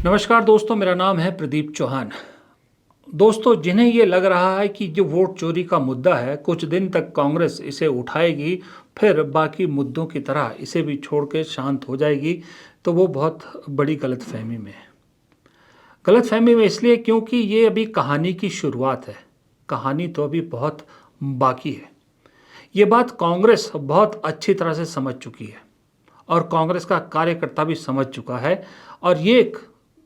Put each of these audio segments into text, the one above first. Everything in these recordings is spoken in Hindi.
नमस्कार दोस्तों, मेरा नाम है प्रदीप चौहान। दोस्तों, जिन्हें ये लग रहा है कि जो वोट चोरी का मुद्दा है, कुछ दिन तक कांग्रेस इसे उठाएगी, फिर बाकी मुद्दों की तरह इसे भी छोड़ के शांत हो जाएगी, तो वो बहुत बड़ी गलतफहमी में है। गलतफहमी में इसलिए क्योंकि ये अभी कहानी की शुरुआत है। कहानी तो अभी बहुत बाकी है। ये बात कांग्रेस बहुत अच्छी तरह से समझ चुकी है और कांग्रेस का कार्यकर्ता भी समझ चुका है। और ये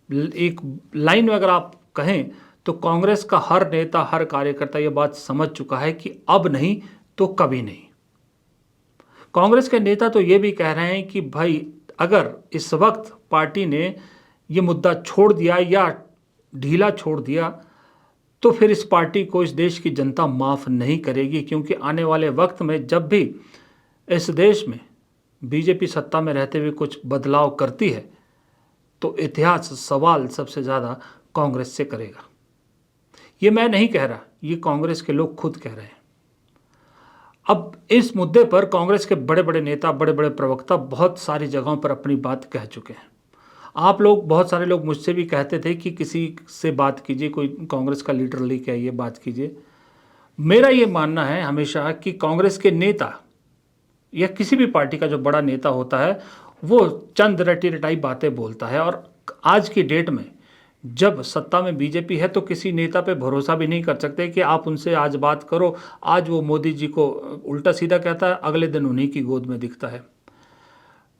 एक लाइन में अगर आप कहें तो कांग्रेस का हर नेता, हर कार्यकर्ता ये बात समझ चुका है कि अब नहीं तो कभी नहीं। कांग्रेस के नेता तो ये भी कह रहे हैं कि भाई, अगर इस वक्त पार्टी ने ये मुद्दा छोड़ दिया या ढीला छोड़ दिया तो फिर इस पार्टी को इस देश की जनता माफ़ नहीं करेगी, क्योंकि आने वाले वक्त में जब भी इस देश में बीजेपी सत्ता में रहते हुए कुछ बदलाव करती है तो इतिहास सवाल सबसे ज़्यादा कांग्रेस से करेगा। ये मैं नहीं कह रहा, ये कांग्रेस के लोग खुद कह रहे हैं। अब इस मुद्दे पर कांग्रेस के बड़े बड़े नेता, बड़े बड़े प्रवक्ता बहुत सारी जगहों पर अपनी बात कह चुके हैं। आप लोग, बहुत सारे लोग मुझसे भी कहते थे कि किसी से बात कीजिए, कोई कांग्रेस का लीडर लेके आइए, बात कीजिए। मेरा ये मानना है हमेशा कि कांग्रेस के नेता या किसी भी पार्टी का जो बड़ा नेता होता है वो चंद रटी रटाई बातें बोलता है। और आज की डेट में जब सत्ता में बीजेपी है तो किसी नेता पे भरोसा भी नहीं कर सकते कि आप उनसे आज बात करो, आज वो मोदी जी को उल्टा सीधा कहता है, अगले दिन उन्हीं की गोद में दिखता है।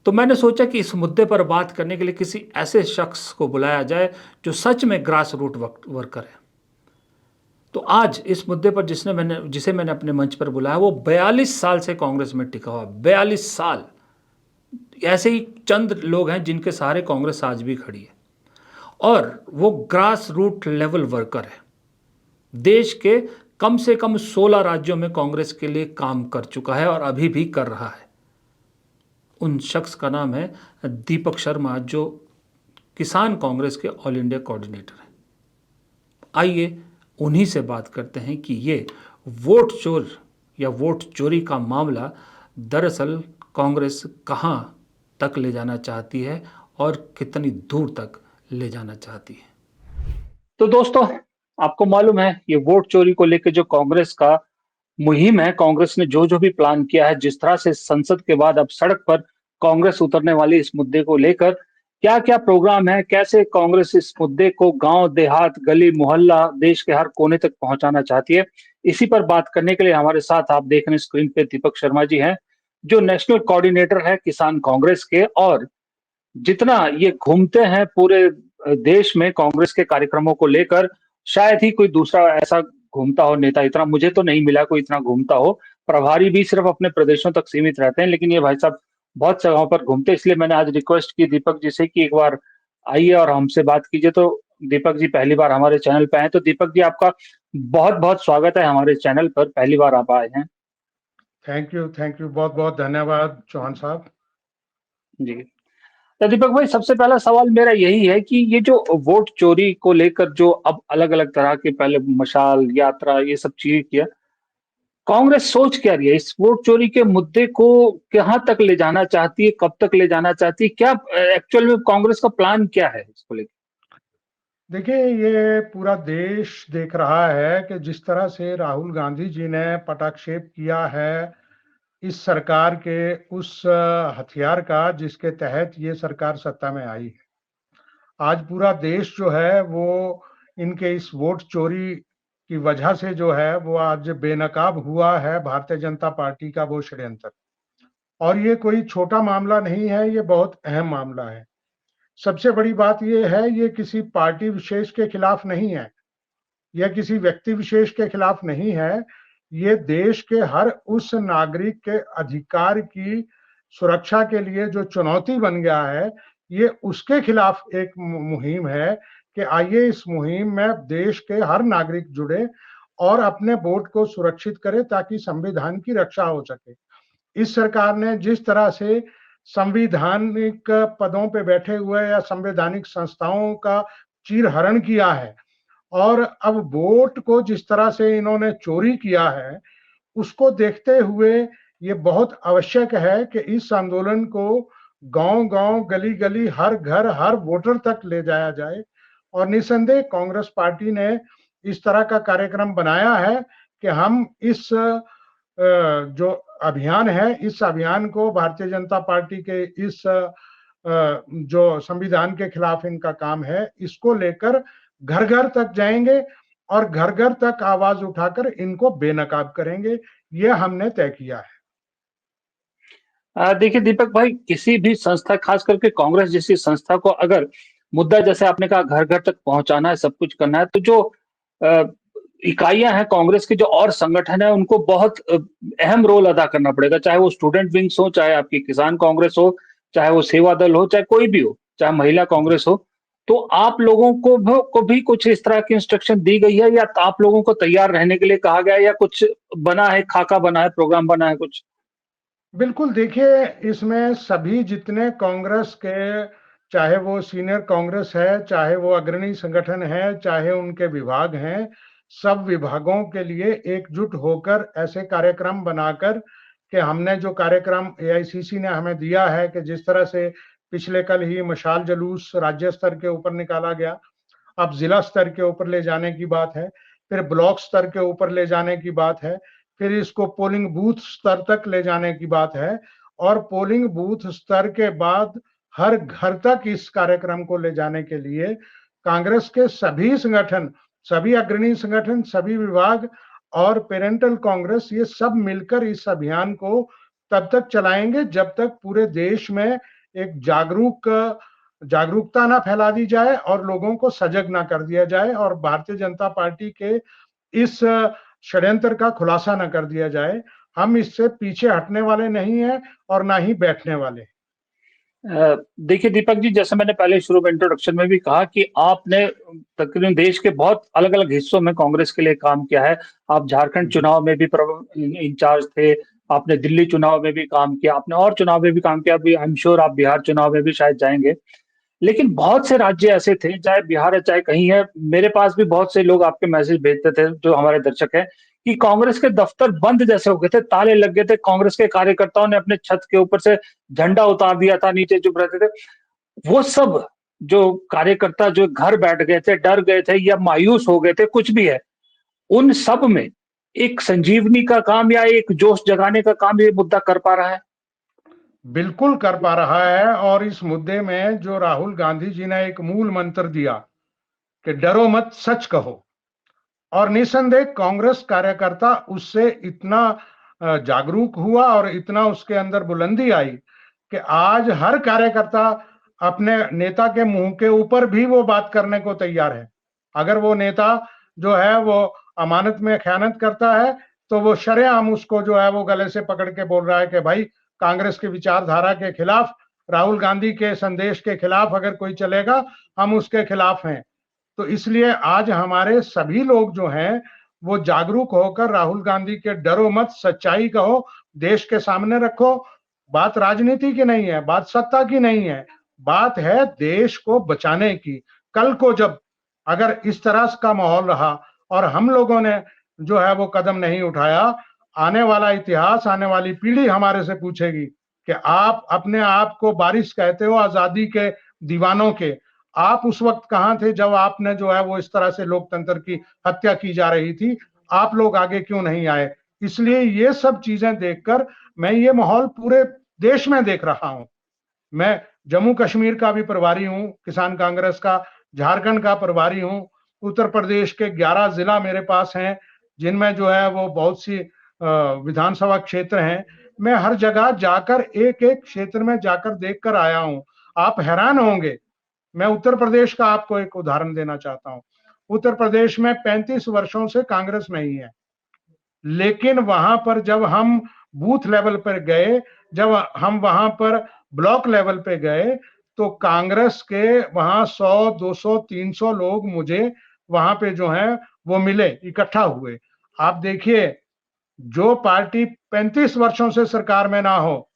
तो मैंने सोचा कि इस मुद्दे पर बात करने के लिए किसी ऐसे शख्स को बुलाया जाए जो सच में ग्रास रूट वर्कर है। तो आज इस मुद्दे पर जिसे मैंने अपने मंच पर बुलाया, वो 42 साल से कांग्रेस में टिका हुआ। 42 साल। ऐसे ही चंद लोग हैं जिनके सहारे कांग्रेस आज भी खड़ी है, और वो ग्रास रूट लेवल वर्कर है। देश के कम से कम 16 राज्यों में कांग्रेस के लिए काम कर चुका है और अभी भी कर रहा है। उन शख्स का नाम है दीपक शर्मा, जो किसान कांग्रेस के ऑल इंडिया कोऑर्डिनेटर हैं। आइए उन्हीं से बात करते हैं कि ये वोट चोर या वोट चोरी का मामला दरअसल कांग्रेस कहां तक ले जाना चाहती है और कितनी दूर तक ले जाना चाहती है। तो दोस्तों, आपको मालूम है ये वोट चोरी को लेकर जो कांग्रेस का मुहिम है, कांग्रेस ने जो जो भी प्लान किया है, जिस तरह से संसद के बाद अब सड़क पर कांग्रेस उतरने वाली इस मुद्दे को लेकर क्या क्या प्रोग्राम है, कैसे कांग्रेस इस मुद्दे को गांव देहात, गली मोहल्ला, देश के हर कोने तक पहुंचाना चाहती है, इसी पर बात करने के लिए हमारे साथ आप देख रहे हैं स्क्रीन पे दीपक शर्मा जी हैं, जो नेशनल कोऑर्डिनेटर है किसान कांग्रेस के। और जितना ये घूमते हैं पूरे देश में कांग्रेस के कार्यक्रमों को लेकर, शायद ही कोई दूसरा ऐसा घूमता हो नेता। इतना मुझे तो नहीं मिला कोई इतना घूमता हो। प्रभारी भी सिर्फ अपने प्रदेशों तक सीमित रहते हैं, लेकिन ये भाई साहब बहुत जगहों पर घूमते हैं। इसलिए मैंने आज रिक्वेस्ट की दीपक जी से कि एक बार आइए और हमसे बात कीजिए। तो दीपक जी पहली बार हमारे चैनल पे आए, तो दीपक जी आपका बहुत बहुत स्वागत है हमारे चैनल पर, पहली बार आप आए हैं। थैंक यू, बहुत बहुत धन्यवाद चौहान साहब जी। तो दीपक भाई, सबसे पहला सवाल मेरा यही है कि ये जो वोट चोरी को लेकर जो अब अलग अलग तरह के, पहले मशाल यात्रा, ये सब चीजें किया, कांग्रेस सोच क्या रही है इस वोट चोरी के मुद्दे को? कहां तक ले जाना चाहती है, कब तक ले जाना चाहती है, क्या एक्चुअल में कांग्रेस का प्लान क्या है इसको लेकर? देखिए, ये पूरा देश देख रहा है कि जिस तरह से राहुल गांधी जी ने पटाक्षेप किया है इस सरकार के उस हथियार का जिसके तहत ये सरकार सत्ता में आई है। आज पूरा देश जो है वो इनके इस वोट चोरी की वजह से जो है वो आज बेनकाब हुआ है भारतीय जनता पार्टी का वो षड्यंत्र। और ये कोई छोटा मामला नहीं है, ये बहुत अहम मामला है। सबसे बड़ी बात यह है, ये किसी पार्टी विशेष के खिलाफ नहीं है, यह किसी व्यक्ति विशेष के खिलाफ नहीं है। ये देश के हर उस नागरिक के अधिकार की सुरक्षा के लिए जो चुनौती बन गया है, ये उसके खिलाफ एक मुहिम है कि आइए इस मुहिम में देश के हर नागरिक जुड़े और अपने वोट को सुरक्षित करे ताकि संविधान की रक्षा हो सके। इस सरकार ने जिस तरह से संवैधानिक पदों पे बैठे हुए या संवैधानिक संस्थाओं का चीरहरण किया है और अब वोट को जिस तरह से इन्होंने चोरी किया है, उसको देखते हुए ये बहुत आवश्यक है कि इस आंदोलन को गांव-गांव, गली-गली, हर घर, हर वोटर तक ले जाया जाए। और निसंदेह कांग्रेस पार्टी ने इस तरह का कार्यक्रम बनाया है कि हम इस जो अभियान है, इस अभियान को भारतीय जनता पार्टी के इस जो संविधान के खिलाफ इनका काम है, इसको लेकर घर-घर तक जाएंगे और घर-घर तक आवाज उठाकर इनको बेनकाब करेंगे। ये हमने तय किया है। देखिए दीपक भाई, किसी भी संस्था, खास करके कांग्रेस जैसी संस्था को अगर मुद्दा, जैसे आपने कहा, घर घर तक पहुंचाना है, सब कुछ करना है, तो जो अ, इकाइयां हैं कांग्रेस के, जो और संगठन है, उनको बहुत अहम रोल अदा करना पड़ेगा। चाहे वो स्टूडेंट विंग्स हो, चाहे आपकी किसान कांग्रेस हो, चाहे वो सेवा दल हो, चाहे कोई भी हो, चाहे महिला कांग्रेस हो। तो आप लोगों को भी कुछ इस तरह की इंस्ट्रक्शन दी गई है, या आप लोगों को तैयार रहने के लिए कहा गया है, या कुछ बना है, खाका बना है, प्रोग्राम बना है कुछ? बिल्कुल, देखिए इसमें सभी जितने कांग्रेस के, चाहे वो सीनियर कांग्रेस है, चाहे वो अग्रणी संगठन है, चाहे उनके विभाग हैं, सब विभागों के लिए एकजुट होकर ऐसे कार्यक्रम बनाकर कि हमने जो कार्यक्रम एआईसीसी ने हमें दिया है कि जिस तरह से पिछले कल ही मशाल जुलूस राज्य स्तर के ऊपर निकाला गया, अब जिला स्तर के ऊपर ले जाने की बात है, फिर ब्लॉक स्तर के ऊपर ले जाने की बात है, फिर इसको पोलिंग बूथ स्तर तक ले जाने की बात है, और पोलिंग बूथ स्तर के बाद हर घर तक इस कार्यक्रम को ले जाने के लिए कांग्रेस के सभी संगठन, सभी अग्रणी संगठन, सभी विभाग और पेरेंटल कांग्रेस, ये सब मिलकर इस अभियान को तब तक चलाएंगे जब तक पूरे देश में एक जागरूकता ना फैला दी जाए और लोगों को सजग ना कर दिया जाए और भारतीय जनता पार्टी के इस षड्यंत्र का खुलासा ना कर दिया जाए। हम इससे पीछे हटने वाले नहीं हैं और ना ही बैठने वाले। देखिए दीपक जी, जैसे मैंने पहले शुरू में इंट्रोडक्शन में भी कहा कि आपने तकरीबन देश के बहुत अलग अलग हिस्सों में कांग्रेस के लिए काम किया है। आप झारखंड चुनाव में भी इंचार्ज थे, आपने दिल्ली चुनाव में भी काम किया, आपने और चुनाव में भी काम किया। अभी आई एम श्योर आप बिहार चुनाव में भी शायद जाएंगे। लेकिन बहुत से राज्य ऐसे थे, चाहे बिहार है चाहे कहीं है, मेरे पास भी बहुत से लोग आपके मैसेज भेजते थे, जो हमारे दर्शक हैं, कि कांग्रेस के दफ्तर बंद जैसे हो गए थे, ताले लग गए थे, कांग्रेस के कार्यकर्ताओं ने अपने छत के ऊपर से झंडा उतार दिया था, नीचे चुप रहते थे। वो सब जो कार्यकर्ता जो घर बैठ गए थे, डर गए थे या मायूस हो गए थे, कुछ भी है, उन सब में एक संजीवनी का काम या एक जोश जगाने का काम ये मुद्दा कर पा रहा है? बिल्कुल कर पा रहा है। और इस मुद्दे में जो राहुल गांधी जी ने एक मूल मंत्र दिया कि डरो मत, सच कहो, और निसंदेह कांग्रेस कार्यकर्ता उससे इतना जागरूक हुआ और इतना उसके अंदर बुलंदी आई कि आज हर कार्यकर्ता अपने नेता के मुंह के ऊपर भी वो बात करने को तैयार है। अगर वो नेता जो है वो अमानत में खयानत करता है तो वो शरेआम उसको जो है वो गले से पकड़ के बोल रहा है कि भाई, कांग्रेस की विचारधारा के खिलाफ, राहुल गांधी के संदेश के खिलाफ अगर कोई चलेगा, हम उसके खिलाफ हैं। तो इसलिए आज हमारे सभी लोग जो हैं वो जागरूक होकर राहुल गांधी के डरो मत, सच्चाई कहो, देश के सामने रखो। बात राजनीति की नहीं है, बात सत्ता की नहीं है, बात है देश को बचाने की। कल को जब अगर इस तरह का माहौल रहा और हम लोगों ने जो है वो कदम नहीं उठाया, आने वाला इतिहास, आने वाली पीढ़ी हमारे से पूछेगी कि आप अपने आप को बारिश कहते हो आजादी के दीवानों के, आप उस वक्त कहां थे जब आपने जो है वो इस तरह से लोकतंत्र की हत्या की जा रही थी, आप लोग आगे क्यों नहीं आए? इसलिए ये सब चीजें देखकर मैं ये माहौल पूरे देश में देख रहा हूं। मैं जम्मू कश्मीर का भी प्रभारी हूं, किसान कांग्रेस का, झारखंड का प्रभारी हूं, उत्तर प्रदेश के 11 जिला मेरे पास हैं जिनमें जो है वो बहुत सी विधानसभा क्षेत्र हैं। मैं हर जगह जाकर एक एक क्षेत्र में जाकर देख कर आया हूं। आप हैरान होंगे। मैं उत्तर प्रदेश का आपको एक उदाहरण देना चाहता हूं। उत्तर प्रदेश में 35 वर्षों से कांग्रेस में ही है, लेकिन वहां पर जब हम बूथ लेवल पर गए, जब हम वहां पर ब्लॉक लेवल पे गए, तो कांग्रेस के वहां 100, 200, 300 लोग मुझे वहां पे जो है वो मिले, इकट्ठा हुए। आप देखिए, जो पार्टी 35 वर्षों से सरकार में ना हो,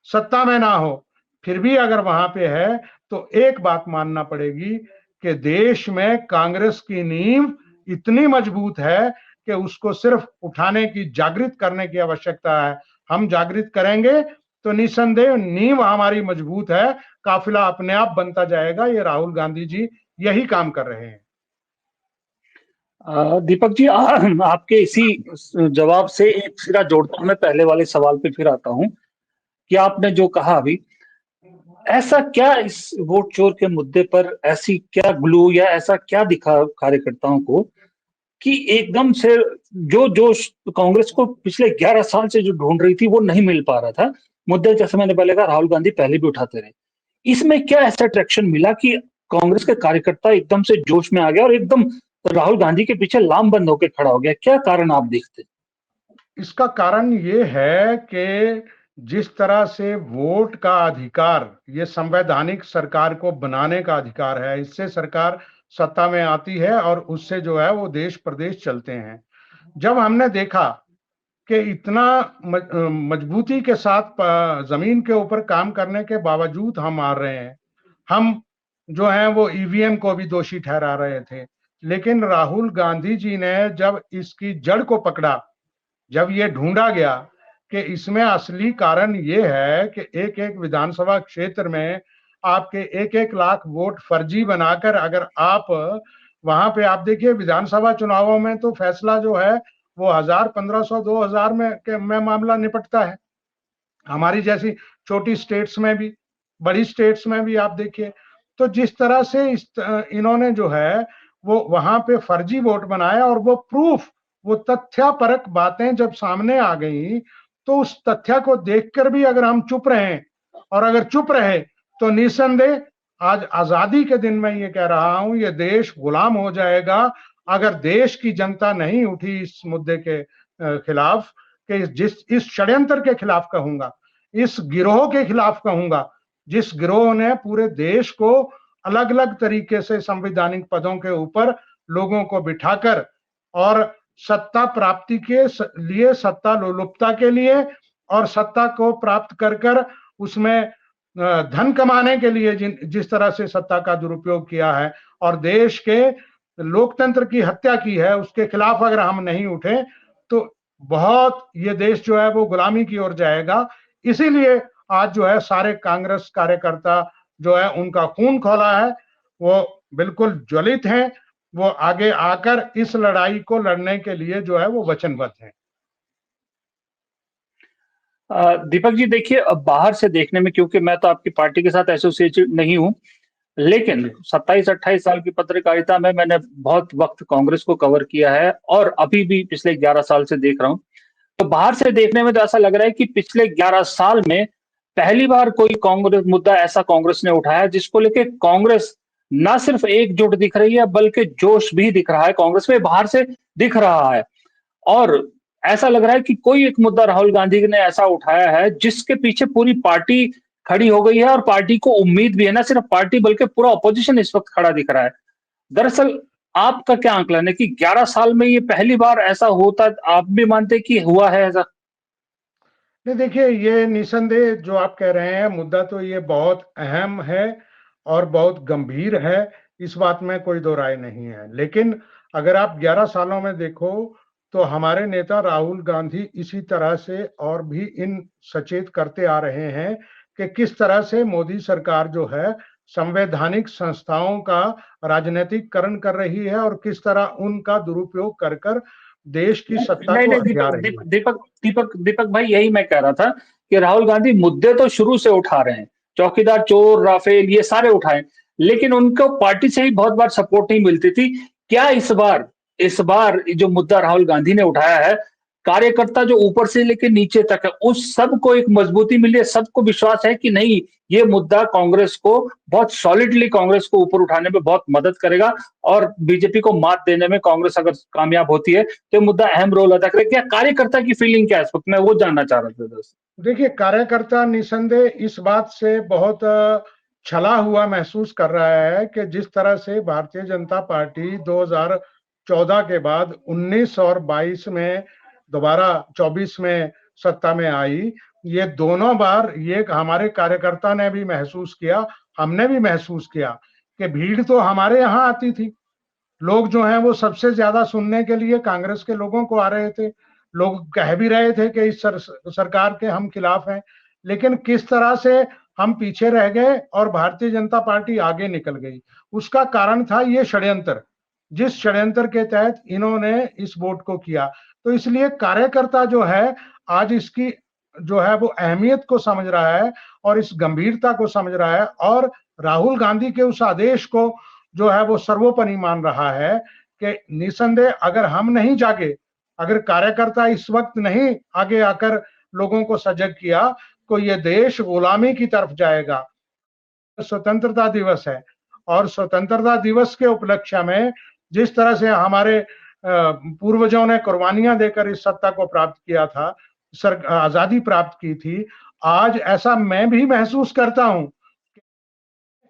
सत्ता में ना हो, फिर भी अगर वहां पे है, तो एक बात मानना पड़ेगी कि देश में कांग्रेस की नींव इतनी मजबूत है कि उसको सिर्फ उठाने की, जागृत करने की आवश्यकता है। हम जागृत करेंगे तो निसंदेह नींव हमारी मजबूत है, काफिला अपने आप बनता जाएगा। ये राहुल गांधी जी यही काम कर रहे हैं। दीपक जी, आपके इसी जवाब से एक सिरा जोड़ता हूं, मैं पहले वाले सवाल पे फिर आता हूं कि आपने जो कहा अभी, ऐसा क्या इस वोट चोर के मुद्दे पर ऐसी क्या ग्लू या ऐसा क्या दिखा कार्यकर्ताओं को कि एकदम से जो जो कांग्रेस को पिछले 11 साल से जो ढूंढ रही थी वो नहीं मिल पा रहा था। मुद्दे जैसे मैंने पहले कहा, राहुल गांधी पहले भी उठाते रहे। इसमें क्या ऐसा ट्रैक्शन मिला कि कांग्रेस के कार्यकर्ता एकदम से जोश में आ गया और एकदम राहुल गांधी के पीछे लामबंद होकर खड़ा हो गया? क्या कारण आप देखते? इसका कारण ये है कि जिस तरह से वोट का अधिकार, ये संवैधानिक सरकार को बनाने का अधिकार है, इससे सरकार सत्ता में आती है और उससे जो है वो देश प्रदेश चलते हैं। जब हमने देखा कि इतना मजबूती के साथ जमीन के ऊपर काम करने के बावजूद हम हार रहे हैं, हम जो हैं वो ईवीएम को भी दोषी ठहरा रहे थे, लेकिन राहुल गांधी जी ने जब इसकी जड़ को पकड़ा, जब ये ढूंढा गया कि इसमें असली कारण ये है कि एक एक विधानसभा क्षेत्र में आपके एक एक लाख वोट फर्जी बनाकर अगर आप वहां पे, आप देखिए विधानसभा चुनावों में तो फैसला जो है वो 1000, 1500, 2000 में मामला निपटता है। हमारी जैसी छोटी स्टेट्स में भी, बड़ी स्टेट्स में भी आप देखिए। तो जिस तरह से इन्होंने जो है वो वहां पे फर्जी वोट बनाया और वो प्रूफ, वो तथ्यपरक बातें जब सामने आ गई, तो उस तथ्य को देखकर भी अगर हम चुप रहे, और अगर चुप रहे तो निसंदेह आज आजादी के दिन मैं ये कह रहा हूं, ये देश गुलाम हो जाएगा अगर देश की जनता नहीं उठी इस मुद्दे के खिलाफ, कि इस षड्यंत्र के खिलाफ कहूंगा, इस गिरोह के खिलाफ कहूंगा, जिस गिरोह ने पूरे देश को अलग अलग तरीके से संवैधानिक पदों के ऊपर लोगों को बिठाकर और सत्ता प्राप्ति के लिए, सत्ता लोलुपता के लिए और सत्ता को प्राप्त कर कर उसमें धन कमाने के लिए जिस तरह से सत्ता का दुरुपयोग किया है और देश के लोकतंत्र की हत्या की है, उसके खिलाफ अगर हम नहीं उठे तो बहुत ये देश जो है वो गुलामी की ओर जाएगा। इसीलिए आज जो है सारे कांग्रेस कार्यकर्ता जो है उनका खून खौला है, वो बिल्कुल ज्वलित हैं, वो आगे आकर इस लड़ाई को लड़ने के लिए जो है वो वचनबद्ध हैं। दीपक जी देखिए, अब बाहर से देखने में, क्योंकि मैं तो आपकी पार्टी के साथ एसोसिएटेड नहीं हूं, लेकिन 27-28 साल की पत्रकारिता में मैंने बहुत वक्त कांग्रेस को कवर किया है और अभी भी पिछले 11 साल से देख रहा हूं। तो बाहर से देखने में तो ऐसा लग रहा है कि पिछले 11 साल में पहली बार कोई कांग्रेस मुद्दा ऐसा कांग्रेस ने उठाया जिसको लेके कांग्रेस ना सिर्फ एकजुट दिख रही है बल्कि जोश भी दिख रहा है कांग्रेस में, बाहर से दिख रहा है। और ऐसा लग रहा है कि कोई एक मुद्दा राहुल गांधी ने ऐसा उठाया है जिसके पीछे पूरी पार्टी खड़ी हो गई है और पार्टी को उम्मीद भी है, ना सिर्फ पार्टी बल्कि पूरा ऑपोजिशन इस वक्त खड़ा दिख रहा है। दरअसल आपका क्या आंकलन है कि 11 साल में ये पहली बार ऐसा होता, आप भी मानते कि हुआ है ऐसा? नहीं, देखिए ये निसंदेह जो आप कह रहे हैं मुद्दा, तो ये बहुत अहम है और बहुत गंभीर है, इस बात में कोई दो राय नहीं है। लेकिन अगर आप 11 सालों में देखो तो हमारे नेता राहुल गांधी इसी तरह से और भी इन सचेत करते आ रहे हैं कि किस तरह से मोदी सरकार जो है संवैधानिक संस्थाओं का राजनीतिकरण कर रही है और किस तरह उनका दुरुपयोग कर कर देश की सत्ता नहीं को नहीं, हथिया दीपक रही दीप, है। दीपक दीपक दीपक भाई, यही मैं कह रहा था कि राहुल गांधी मुद्दे तो शुरू से उठा रहे हैं, चौकीदार चोर, राफेल, ये सारे उठाए, लेकिन उनको पार्टी से ही बहुत बार सपोर्ट नहीं मिलती थी। क्या इस बार जो मुद्दा राहुल गांधी ने उठाया है, कार्यकर्ता जो ऊपर से लेकर नीचे तक है, उस सबको एक मजबूती मिली है, सबको विश्वास है कि नहीं, ये मुद्दा कांग्रेस को बहुत सॉलिडली, कांग्रेस को ऊपर उठाने में बहुत मदद करेगा और बीजेपी को मात देने में कांग्रेस अगर कामयाब होती है तो मुद्दा अहम रोल अदा करेगा? क्या कार्यकर्ता की फीलिंग क्या है इस वक्त, मैं वो जानना चाह रहा था दोस्त। देखिए कार्यकर्ता निसंदेह इस बात से बहुत छला हुआ महसूस कर रहा है कि जिस तरह से भारतीय जनता पार्टी 2014 के बाद 19 और 22 में दोबारा 24 में सत्ता में आई, ये दोनों बार ये हमारे कार्यकर्ता ने भी महसूस किया, हमने भी महसूस किया कि भीड़ तो हमारे यहाँ आती थी, लोग जो हैं वो सबसे ज्यादा सुनने के लिए कांग्रेस के लोगों को आ रहे थे, लोग कह भी रहे थे कि इस सरकार के हम खिलाफ हैं। लेकिन किस तरह से हम पीछे रह गए और भारतीय जनता पार्टी आगे निकल गई, उसका कारण था ये षड्यंत्र, जिस षड्यंत्र के तहत इन्होंने इस वोट को किया। तो इसलिए कार्यकर्ता जो है आज इसकी जो है वो अहमियत को समझ रहा है और इस गंभीरता को समझ रहा है, और राहुल गांधी के उस आदेश को जो है वो सर्वोपरि मान रहा है कि निसंदेह अगर हम नहीं जागे, अगर कार्यकर्ता इस वक्त नहीं आगे आकर लोगों को सजग किया, तो ये देश गुलामी की तरफ जाएगा। स्वतंत्रता दिवस है और स्वतंत्रता दिवस के उपलक्ष्य में जिस तरह से हमारे पूर्वजों ने कुर्बानियां देकर इस सत्ता को प्राप्त किया था, आजादी प्राप्त की थी, आज ऐसा मैं भी महसूस करता हूं।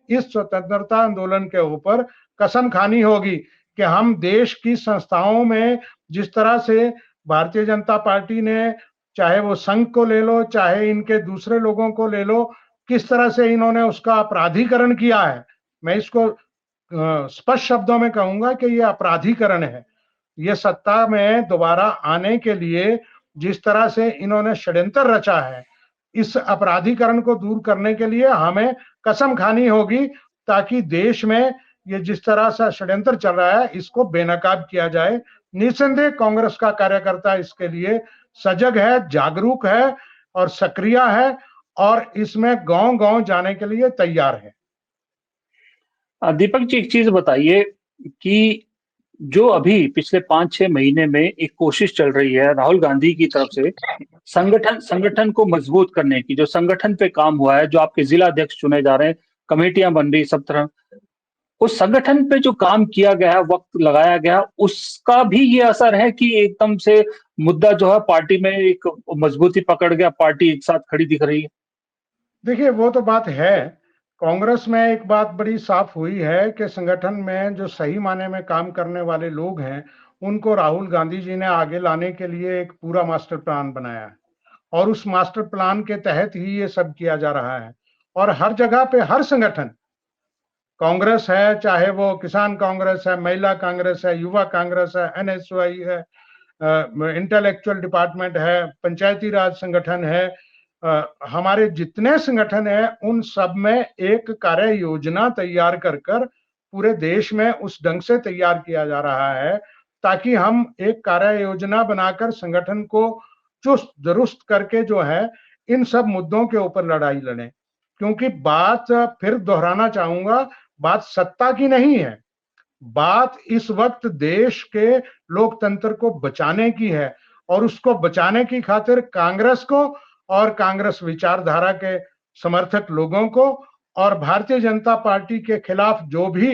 इस स्वतंत्रता आंदोलन के ऊपर कसम खानी होगी कि हम देश की संस्थाओं में जिस तरह से भारतीय जनता पार्टी ने, चाहे वो संघ को ले लो, चाहे इनके दूसरे लोगों को ले लो, किस तरह से इन्होंने उसका अपराधीकरण किया है। मैं इसको स्पष्ट शब्दों में कहूंगा कि ये अपराधीकरण है। ये सत्ता में दोबारा आने के लिए जिस तरह से इन्होंने षड्यंत्र रचा है, इस अपराधीकरण को दूर करने के लिए हमें कसम खानी होगी, ताकि देश में ये जिस तरह से षड्यंत्र चल रहा है इसको बेनकाब किया जाए। निसंदेह कांग्रेस का कार्यकर्ता इसके लिए सजग है, जागरूक है और सक्रिय है, और इसमें गांव-गांव जाने के लिए तैयार है। दीपक जी, एक चीज बताइए कि जो अभी पिछले 5-6 महीने में एक कोशिश चल रही है राहुल गांधी की तरफ से संगठन को मजबूत करने की, जो संगठन पे काम हुआ है, जो आपके जिला अध्यक्ष चुने जा रहे हैं, कमेटियां बन रही सब तरह, उस संगठन पे जो काम किया गया है, वक्त लगाया गया, उसका भी ये असर है कि एकदम से मुद्दा जो है पार्टी में एक मजबूती पकड़ गया, पार्टी एक साथ खड़ी दिख रही है। देखिए वो तो बात है, कांग्रेस में एक बात बड़ी साफ हुई है कि संगठन में जो सही मायने में काम करने वाले लोग हैं, उनको राहुल गांधी जी ने आगे लाने के लिए एक पूरा मास्टर प्लान बनाया है, और उस मास्टर प्लान के तहत ही ये सब किया जा रहा है। और हर जगह पे हर संगठन, कांग्रेस है, चाहे वो किसान कांग्रेस है, महिला कांग्रेस है, युवा कांग्रेस है, एनएसवाई है, इंटेलेक्चुअल डिपार्टमेंट है, पंचायती राज संगठन है, हमारे जितने संगठन है उन सब में एक कार्य योजना तैयार कर कर पूरे देश में उस ढंग से तैयार किया जा रहा है, ताकि हम एक कार्य योजना बनाकर संगठन को चुस्त दुरुस्त करके जो है इन सब मुद्दों के ऊपर लड़ाई लड़ें। क्योंकि बात, फिर दोहराना चाहूंगा, बात सत्ता की नहीं है, बात इस वक्त देश के लोकतंत्र को बचाने की है, और उसको बचाने की खातिर कांग्रेस को और कांग्रेस विचारधारा के समर्थक लोगों को और भारतीय जनता पार्टी के खिलाफ जो भी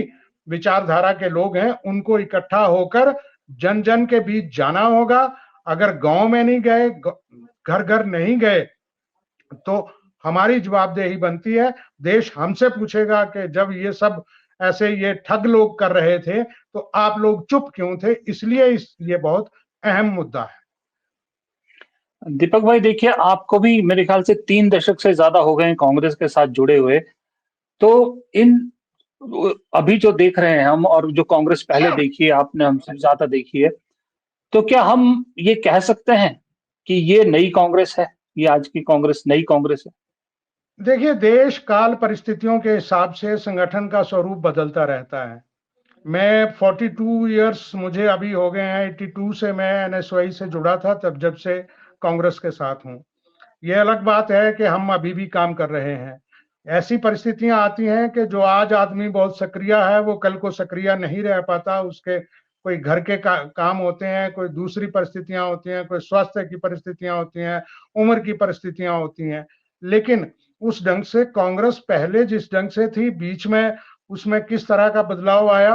विचारधारा के लोग हैं उनको इकट्ठा होकर जन जन के बीच जाना होगा। अगर गांव में नहीं गए, घर घर नहीं गए, तो हमारी जवाबदेही बनती है। देश हमसे पूछेगा कि जब ये सब ऐसे ये ठग लोग कर रहे थे तो आप लोग चुप क्यों थे। इसलिए ये बहुत अहम मुद्दा है। दीपक भाई देखिए, आपको भी मेरे ख्याल से 3 दशक से ज्यादा हो गए हैं कांग्रेस के साथ जुड़े हुए। तो इन अभी जो देख रहे हैं हम, और जो कांग्रेस पहले देखी है, आपने हमसे ज्यादा देखी है, तो क्या हम ये कह सकते हैं कि ये नई कांग्रेस है, ये आज की कांग्रेस नई कांग्रेस है? देखिए, देश काल परिस्थितियों के हिसाब से संगठन का स्वरूप बदलता रहता है। मैं 42 इयर्स मुझे अभी हो गए हैं, 82 से मैं एनएसवाई से जुड़ा था, तब जब से कांग्रेस के साथ हूँ। ये अलग बात है कि हम अभी भी काम कर रहे हैं। ऐसी परिस्थितियां आती हैं कि जो आज आदमी बहुत सक्रिय है वो कल को सक्रिय नहीं रह पाता, उसके कोई घर के काम होते हैं, कोई दूसरी परिस्थितियां होती हैं, कोई स्वास्थ्य की परिस्थितियां होती हैं, उम्र की परिस्थितियां होती हैं। लेकिन उस ढंग से कांग्रेस पहले जिस ढंग से थी, बीच में उसमें किस तरह का बदलाव आया,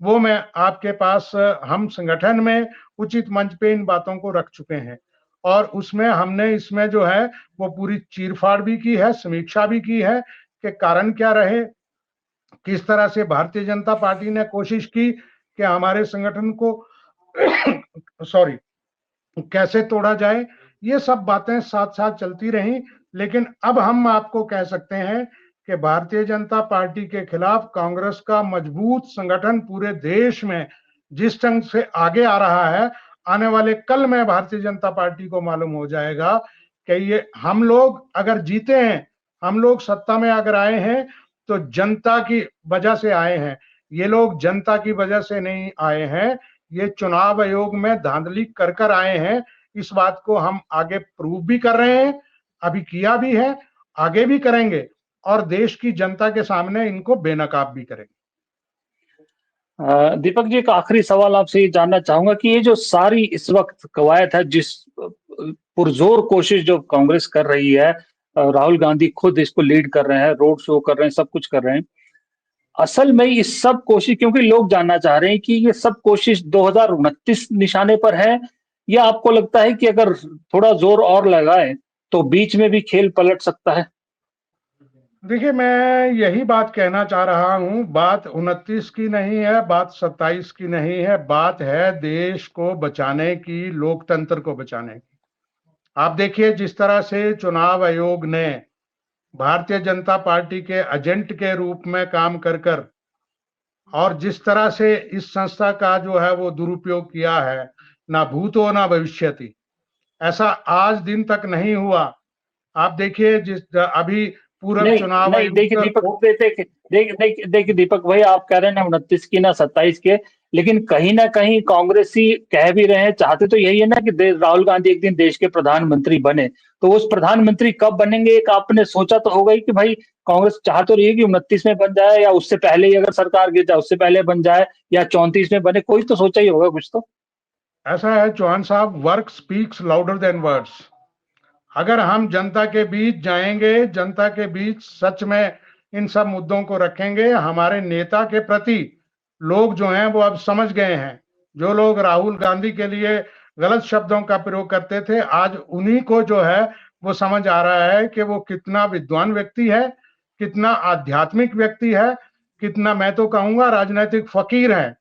वो मैं आपके पास, हम संगठन में उचित मंच पे इन बातों को रख चुके हैं, और उसमें हमने इसमें जो है वो पूरी चीरफाड़ भी की है, समीक्षा भी की है कि कारण क्या रहे, किस तरह से भारतीय जनता पार्टी ने कोशिश की कि हमारे संगठन को सॉरी कैसे तोड़ा जाए। ये सब बातें साथ साथ चलती रहीं, लेकिन अब हम आपको कह सकते हैं कि भारतीय जनता पार्टी के खिलाफ कांग्रेस का मजबूत संगठन पूरे देश में जिस ढंग से आगे आ रहा है, आने वाले कल में भारतीय जनता पार्टी को मालूम हो जाएगा कि ये हम लोग अगर जीते हैं, हम लोग सत्ता में अगर आए हैं तो जनता की वजह से आए हैं। ये लोग जनता की वजह से नहीं आए हैं, ये चुनाव आयोग में धांधली कर कर आए हैं। इस बात को हम आगे प्रूव भी कर रहे हैं, अभी किया भी है, आगे भी करेंगे और देश की जनता के सामने इनको बेनकाब भी करेंगे। दीपक जी, एक आखिरी सवाल आपसे ये जानना चाहूंगा कि ये जो सारी इस वक्त कवायद है, जिस पुरजोर कोशिश जो कांग्रेस कर रही है, राहुल गांधी खुद इसको लीड कर रहे हैं, रोड शो कर रहे हैं, सब कुछ कर रहे हैं, असल में इस सब कोशिश, क्योंकि लोग जानना चाह रहे हैं कि ये सब कोशिश 2029 निशाने पर है, या आपको लगता है कि अगर थोड़ा जोर और लगाए तो बीच में भी खेल पलट सकता है? देखिए, मैं यही बात कहना चाह रहा हूं, बात 29 की नहीं है, बात 27 की नहीं है, बात है देश को बचाने की, लोकतंत्र को बचाने की। आप देखिए जिस तरह से चुनाव आयोग ने भारतीय जनता पार्टी के एजेंट के रूप में काम कर कर और जिस तरह से इस संस्था का जो है वो दुरुपयोग किया है, ना भूतो ना भविष्यति, ऐसा आज दिन तक नहीं हुआ। आप देखिए जिस अभी पूर्व नहीं चुनाव नहीं, देखिए आयुक्त दीपक, देखिए दीपक भाई, आप कह रहे हैं 29 की ना 27 के, लेकिन कहीं ना कहीं कांग्रेसी कह भी रहे हैं, चाहते तो यही है ना कि राहुल गांधी एक दिन देश के प्रधानमंत्री बने। तो उस प्रधानमंत्री कब बनेंगे, एक आपने सोचा तो होगा ही कि भाई कांग्रेस चाह तो रही है कि 29 में बन जाए, या उससे पहले ही, अगर सरकार गिर जाए उससे पहले बन जाए, या 34 में बने, कोई तो सोचा ही होगा कुछ तो। ऐसा है चौहान साहब, work speaks louder than words. अगर हम जनता के बीच जाएंगे, जनता के बीच सच में इन सब मुद्दों को रखेंगे, हमारे नेता के प्रति लोग जो हैं वो अब समझ गए हैं। जो लोग राहुल गांधी के लिए गलत शब्दों का प्रयोग करते थे, आज उन्हीं को जो है वो समझ आ रहा है कि वो कितना विद्वान व्यक्ति है, कितना आध्यात्मिक व्यक्ति है, कितना, मैं तो कहूंगा, राजनीतिक फकीर है,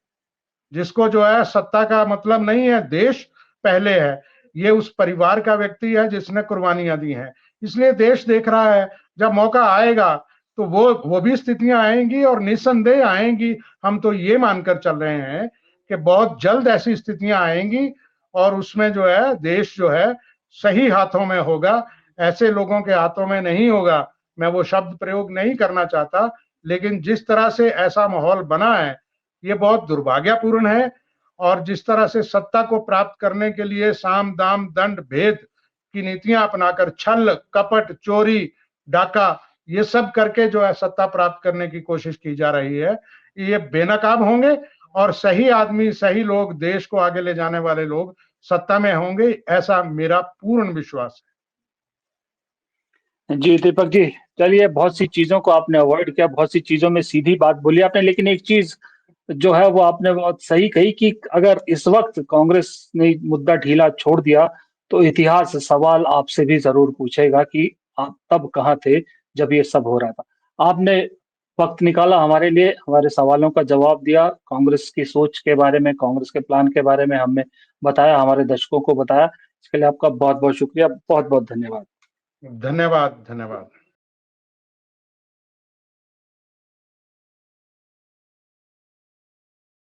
जिसको जो है सत्ता का मतलब नहीं है, देश पहले है। ये उस परिवार का व्यक्ति है जिसने कुर्बानियां दी हैं। इसलिए देश देख रहा है, जब मौका आएगा तो वो भी स्थितियां आएंगी और निस्संदेह आएंगी। हम तो ये मानकर चल रहे हैं कि बहुत जल्द ऐसी स्थितियां आएंगी और उसमें जो है देश जो है सही हाथों में होगा, ऐसे लोगों के हाथों में नहीं होगा। मैं वो शब्द प्रयोग नहीं करना चाहता, लेकिन जिस तरह से ऐसा माहौल बना है ये बहुत दुर्भाग्यपूर्ण है। और जिस तरह से सत्ता को प्राप्त करने के लिए साम दाम दंड भेद की नीतियां अपनाकर छल कपट चोरी डाका ये सब करके जो है सत्ता प्राप्त करने की कोशिश की जा रही है, ये बेनकाब होंगे और सही आदमी, सही लोग, देश को आगे ले जाने वाले लोग सत्ता में होंगे, ऐसा मेरा पूर्ण विश्वास जी दीपक जी, चलिए, बहुत सी चीजों को आपने अवॉइड किया, बहुत सी चीजों में सीधी बात बोली आपने, लेकिन एक चीज जो है वो आपने बहुत सही कही कि अगर इस वक्त कांग्रेस ने मुद्दा ढीला छोड़ दिया तो इतिहास सवाल आपसे भी जरूर पूछेगा कि आप तब कहाँ थे जब ये सब हो रहा था। आपने वक्त निकाला हमारे लिए, हमारे सवालों का जवाब दिया, कांग्रेस की सोच के बारे में, कांग्रेस के प्लान के बारे में हमें बताया, हमारे दर्शकों को बताया। इसके लिए आपका बहुत बहुत शुक्रिया, बहुत बहुत धन्यवाद। है। धन्यवाद, धन्यवाद।